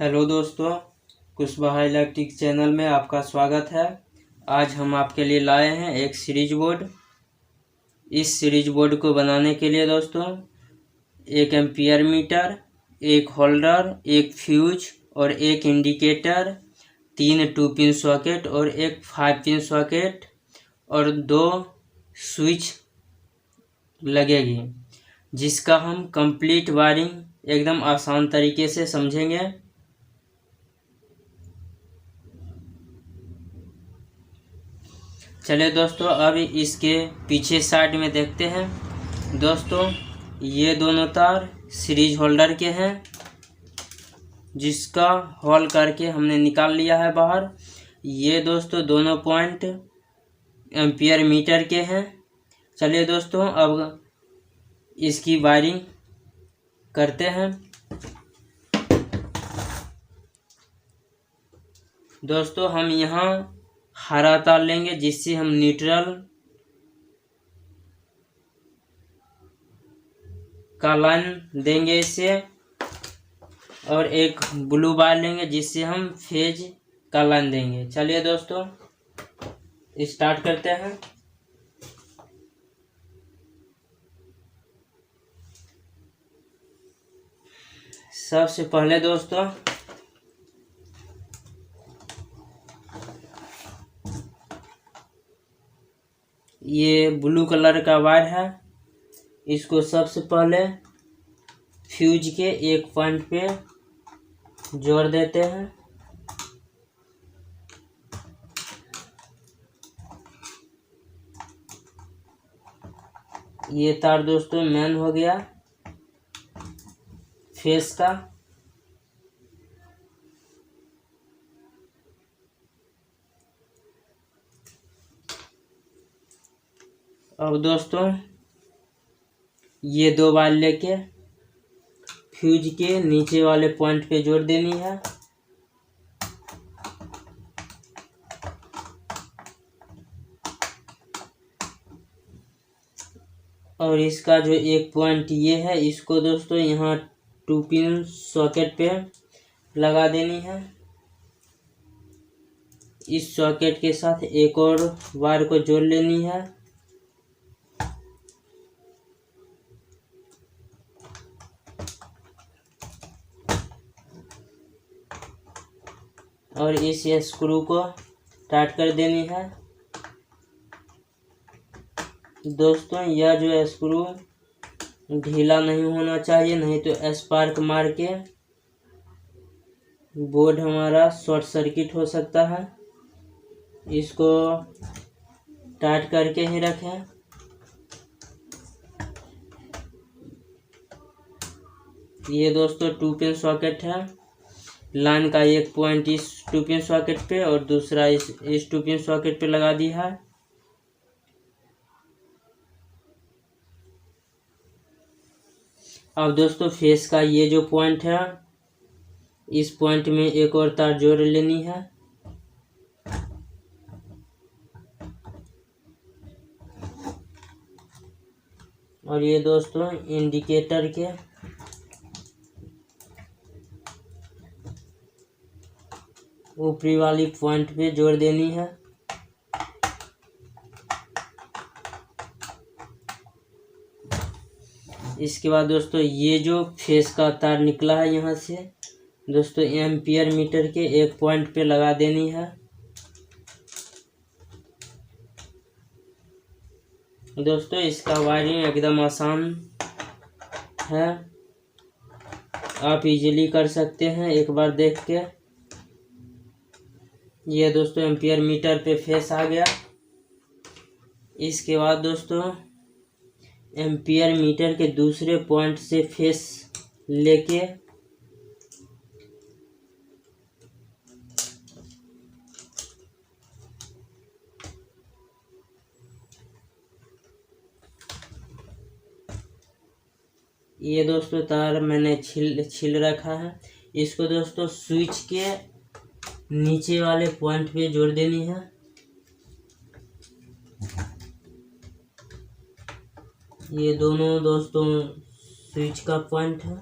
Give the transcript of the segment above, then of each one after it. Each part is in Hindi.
हेलो दोस्तों, कुशवाहा इलेक्ट्रिक चैनल में आपका स्वागत है। आज हम आपके लिए लाए हैं एक सीरीज बोर्ड। इस सीरीज बोर्ड को बनाने के लिए दोस्तों एक एम्पियर मीटर, एक होल्डर, एक फ्यूज और एक इंडिकेटर, 3 2 पिन सॉकेट और एक 5 पिन सॉकेट और 2 स्विच लगेगी, जिसका हम कंप्लीट वायरिंग एकदम आसान तरीके से समझेंगे। चलिए दोस्तों, अब इसके पीछे साइड में देखते हैं। दोस्तों, ये दोनों तार सीरीज होल्डर के हैं, जिसका होल करके हमने निकाल लिया है बाहर। ये दोस्तों दोनों पॉइंट एम्पियर मीटर के हैं। चलिए दोस्तों, अब इसकी वायरिंग करते हैं। दोस्तों, हम यहाँ हरा तार लेंगे, जिससे हम न्यूट्रल का लाइन देंगे इसे, और एक ब्लू वायर लेंगे, जिससे हम फेज का लाइन देंगे। चलिए दोस्तों, स्टार्ट करते हैं। सबसे पहले दोस्तों ये ब्लू कलर का वायर है, इसको सबसे पहले फ्यूज के एक पॉइंट पे जोड़ देते हैं। ये तार दोस्तों मेन हो गया फेस का। अब दोस्तों ये 2 वायर लेके फ्यूज के नीचे वाले पॉइंट पे जोड़ देनी है। और इसका जो एक पॉइंट ये है, इसको दोस्तों यहाँ 2 पिन सॉकेट पे लगा देनी है। इस सॉकेट के साथ एक और वायर को जोड़ लेनी है। और इस स्क्रू को टाइट कर देनी है। दोस्तों, यह जो स्क्रू ढीला नहीं होना चाहिए, नहीं तो स्पार्क मार के बोर्ड हमारा शॉर्ट सर्किट हो सकता है। इसको टाइट करके ही रखें। ये दोस्तों 2 पिन सॉकेट है। लाइन का एक पॉइंट इस 2 पिन सॉकेट पे और दूसरा इस 2 पिन सॉकेट पे लगा दिया है। अब दोस्तों फेस का ये जो पॉइंट है, इस पॉइंट में एक और तार जोड़ लेनी है। और ये दोस्तों इंडिकेटर के ऊपरी वाली पॉइंट पे जोड़ देनी है। इसके बाद दोस्तों ये जो फेस का तार निकला है, यहाँ से दोस्तों एम्पियर मीटर के एक पॉइंट पे लगा देनी है। दोस्तों, इसका वायरिंग एकदम आसान है, आप इजीली कर सकते हैं एक बार देख के। ये दोस्तों एम्पियर मीटर पे फेस आ गया। इसके बाद दोस्तों एम्पियर मीटर के दूसरे पॉइंट से फेस लेके ये दोस्तों तार मैंने छिल रखा है। इसको दोस्तों स्विच के नीचे वाले पॉइंट पे जोड़ देनी है। ये दोनों दोस्तों स्विच का पॉइंट है।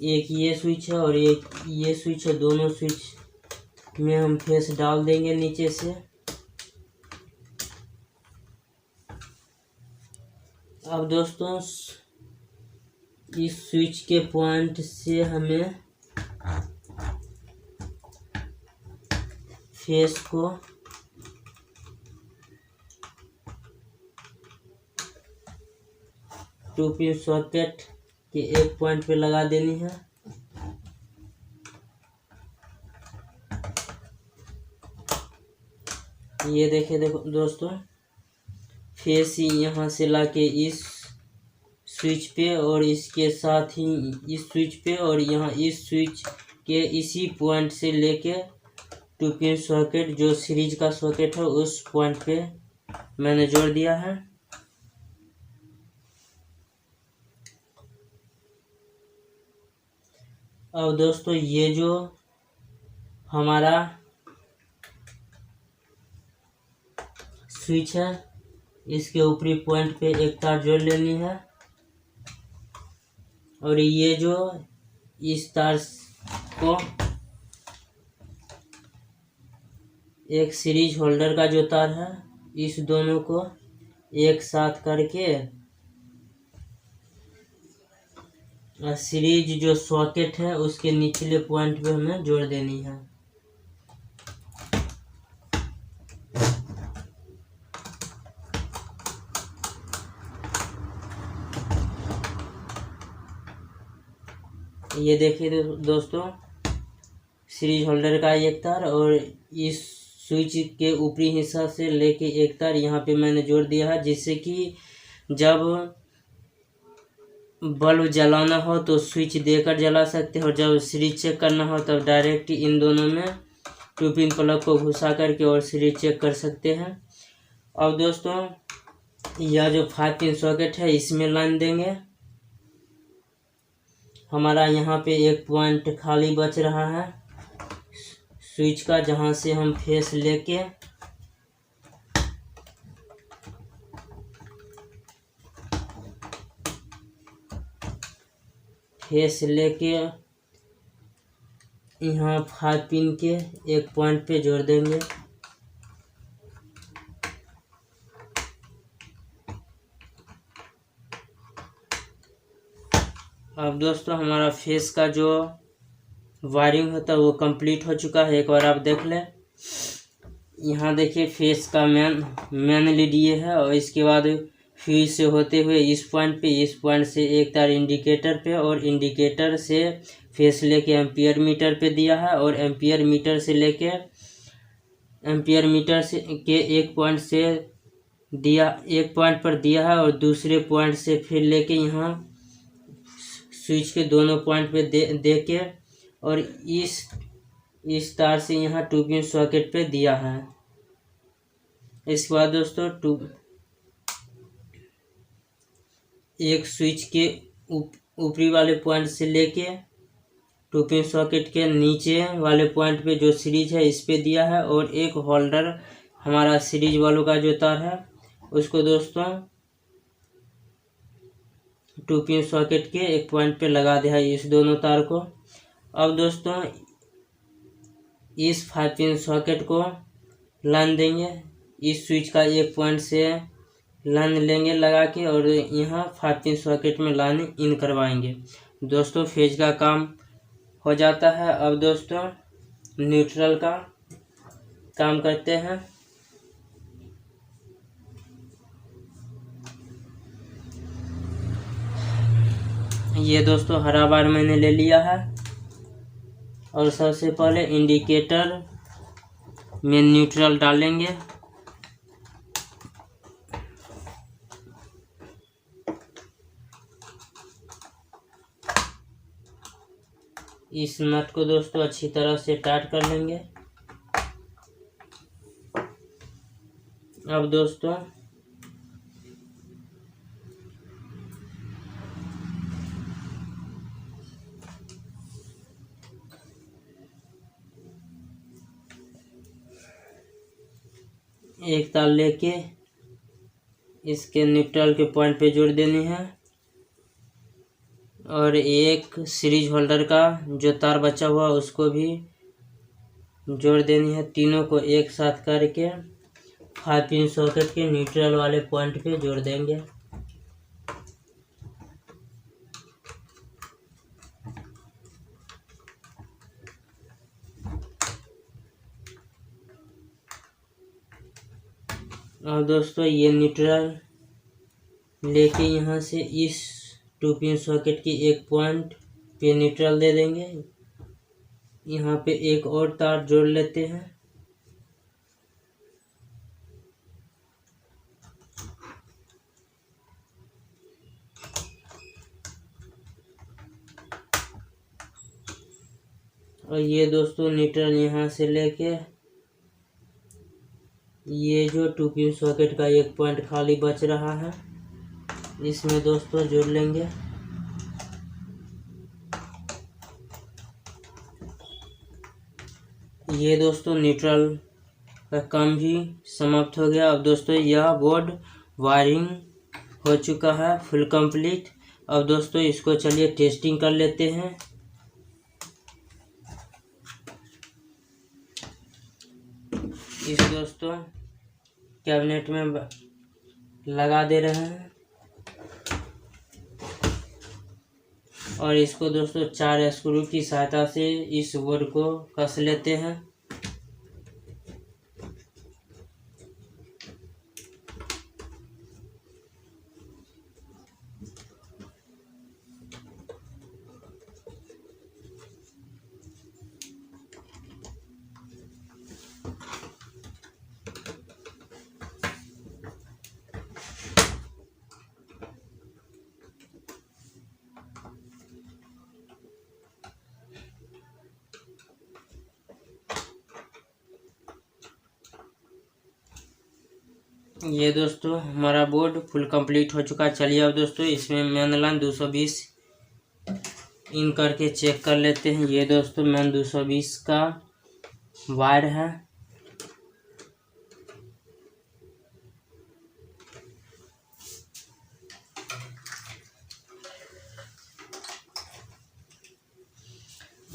एक ये स्विच है और एक ये स्विच है। दोनों स्विच में हम फेस डाल देंगे नीचे से। अब दोस्तों इस स्विच के पॉइंट से हमें फेस को टू पिन सॉकेट के एक पॉइंट पे लगा देनी है। ये देखिए, देखो दोस्तों, फेस ही यहाँ से लाके इस स्विच पे और इसके साथ ही इस स्विच पे और यहाँ इस स्विच के इसी पॉइंट से लेके टू पिन सॉकेट जो सीरीज का सॉकेट है उस पॉइंट पे मैंने जोड़ दिया है। अब दोस्तों ये जो हमारा स्विच है इसके ऊपरी पॉइंट पे एक तार जोड़ लेनी है और ये जो इस तार को एक सीरीज होल्डर का जो तार है इस दोनों को एक साथ करके सीरीज जो सॉकेट है उसके निचले पॉइंट पे हमें जोड़ देनी है। ये देखिए दोस्तों, सीरीज होल्डर का एक तार और इस स्विच के ऊपरी हिस्सा से लेके एक तार यहाँ पे मैंने जोड़ दिया है, जिससे कि जब बल्ब जलाना हो तो स्विच देकर जला सकते हो और जब सीरीज चेक करना हो तब डायरेक्ट इन दोनों में टू पिन प्लग को घुसा करके और सीरीज चेक कर सकते हैं। अब दोस्तों यह जो 5 पिन सॉकेट है इसमें लाइन देंगे। हमारा यहाँ पे एक पॉइंट खाली बच रहा है स्विच का, जहाँ से हम फेस लेके यहाँ 5 पिन के एक पॉइंट पे जोड़ देंगे। अब दोस्तों हमारा फेस का जो वायरिंग होता है वो कंप्लीट हो चुका है। एक बार आप देख लें। यहाँ देखिए फेस का मेन लीड ये है और इसके बाद फ्यूज से होते हुए इस पॉइंट से एक तार इंडिकेटर पे और इंडिकेटर से फेस लेके एम्पियर मीटर पे दिया है और एम्पियर मीटर से के एक पॉइंट पर दिया है और दूसरे पॉइंट से फिर लेके यहाँ स्विच के दोनों पॉइंट पे दे के और इस तार से यहाँ टू पिन सॉकेट पे दिया है। इसके बाद दोस्तों एक स्विच के ऊपरी वाले पॉइंट से लेके टू पिन सॉकेट के नीचे वाले पॉइंट पे जो सीरीज है इस पे दिया है और एक होल्डर हमारा सीरीज वालों का जो तार है उसको दोस्तों टू पिन सॉकेट के एक पॉइंट पे लगा दिया है इस दोनों तार को। अब दोस्तों इस 5 पिन सॉकेट को लाइन देंगे, इस स्विच का एक पॉइंट से लाइन लेंगे लगा के और यहाँ 5 पिन सॉकेट में लाइन इन करवाएंगे। दोस्तों फेज का काम हो जाता है। अब दोस्तों न्यूट्रल का काम करते हैं। ये दोस्तों हरा बार मैंने ले लिया है और सबसे पहले इंडिकेटर में न्यूट्रल डालेंगे। इस नट को दोस्तों अच्छी तरह से टाइट कर लेंगे। अब दोस्तों एक तार लेके इसके न्यूट्रल के पॉइंट पे जोड़ देनी है और एक सीरीज होल्डर का जो तार बचा हुआ उसको भी जोड़ देनी है। तीनों को एक साथ करके 5 पिन सॉकेट के न्यूट्रल वाले पॉइंट पे जोड़ देंगे। और दोस्तों ये न्यूट्रल लेके यहाँ से इस 2 पिन सॉकेट की एक पॉइंट पे न्यूट्रल दे देंगे। यहाँ पे एक और तार जोड़ लेते हैं। और ये दोस्तों न्यूट्रल यहाँ से लेके ये जो 2 पिन सॉकेट का एक पॉइंट खाली बच रहा है इसमें दोस्तों जोड़ लेंगे। ये दोस्तों न्यूट्रल का काम भी समाप्त हो गया। अब दोस्तों यह बोर्ड वायरिंग हो चुका है फुल कंप्लीट। अब दोस्तों इसको चलिए टेस्टिंग कर लेते हैं। इस दोस्तों कैबिनेट में लगा दे रहे हैं और इसको दोस्तों 4 स्क्रू की सहायता से इस बोर्ड को कस लेते हैं। ये दोस्तों हमारा बोर्ड फुल कंप्लीट हो चुका है। चलिए अब दोस्तों इसमें मेन लाइन 220 इन करके चेक कर लेते हैं। ये दोस्तों मेन 220 का वायर है।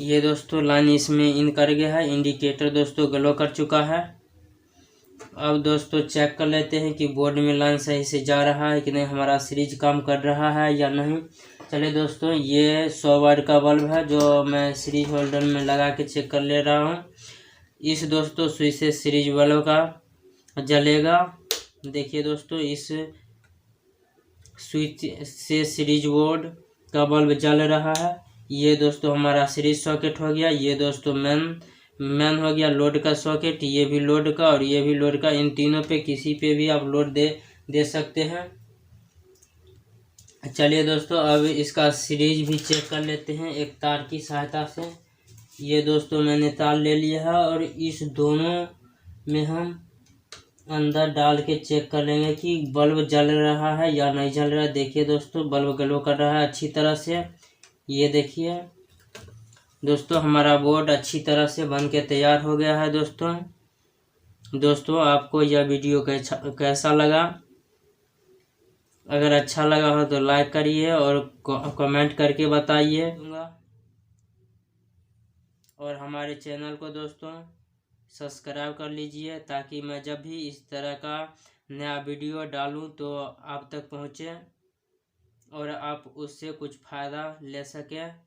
ये दोस्तों लाइन इसमें इन कर गया है। इंडिकेटर दोस्तों ग्लो कर चुका है। अब दोस्तों चेक कर लेते हैं कि बोर्ड में लाइन सही से जा रहा है कि नहीं, हमारा सीरीज काम कर रहा है या नहीं। चलिए दोस्तों ये 100 वाट का बल्ब है जो मैं सीरीज होल्डर में लगा के चेक कर ले रहा हूँ। इस दोस्तों स्विच से सीरीज बल्ब का जलेगा। देखिए दोस्तों इस स्विच से सीरीज बोर्ड का बल्ब जल रहा है। ये दोस्तों हमारा सीरीज सॉकेट हो गया। ये दोस्तों मेन हो गया लोड का सॉकेट। ये भी लोड का और ये भी लोड का। इन तीनों पे किसी पे भी आप लोड दे सकते हैं। चलिए दोस्तों अब इसका सीरीज भी चेक कर लेते हैं एक तार की सहायता से। ये दोस्तों मैंने तार ले लिया है और इस दोनों में हम अंदर डाल के चेक कर लेंगे कि बल्ब जल रहा है या नहीं जल रहा है। देखिए दोस्तों बल्ब ग्लो कर रहा है अच्छी तरह से। ये देखिए दोस्तों हमारा बोर्ड अच्छी तरह से बन के तैयार हो गया है। दोस्तों आपको यह वीडियो कैसा लगा? अगर अच्छा लगा हो तो लाइक करिए और कमेंट करके बताइए। और हमारे चैनल को दोस्तों सब्सक्राइब कर लीजिए ताकि मैं जब भी इस तरह का नया वीडियो डालूं तो आप तक पहुंचे और आप उससे कुछ फ़ायदा ले सकें।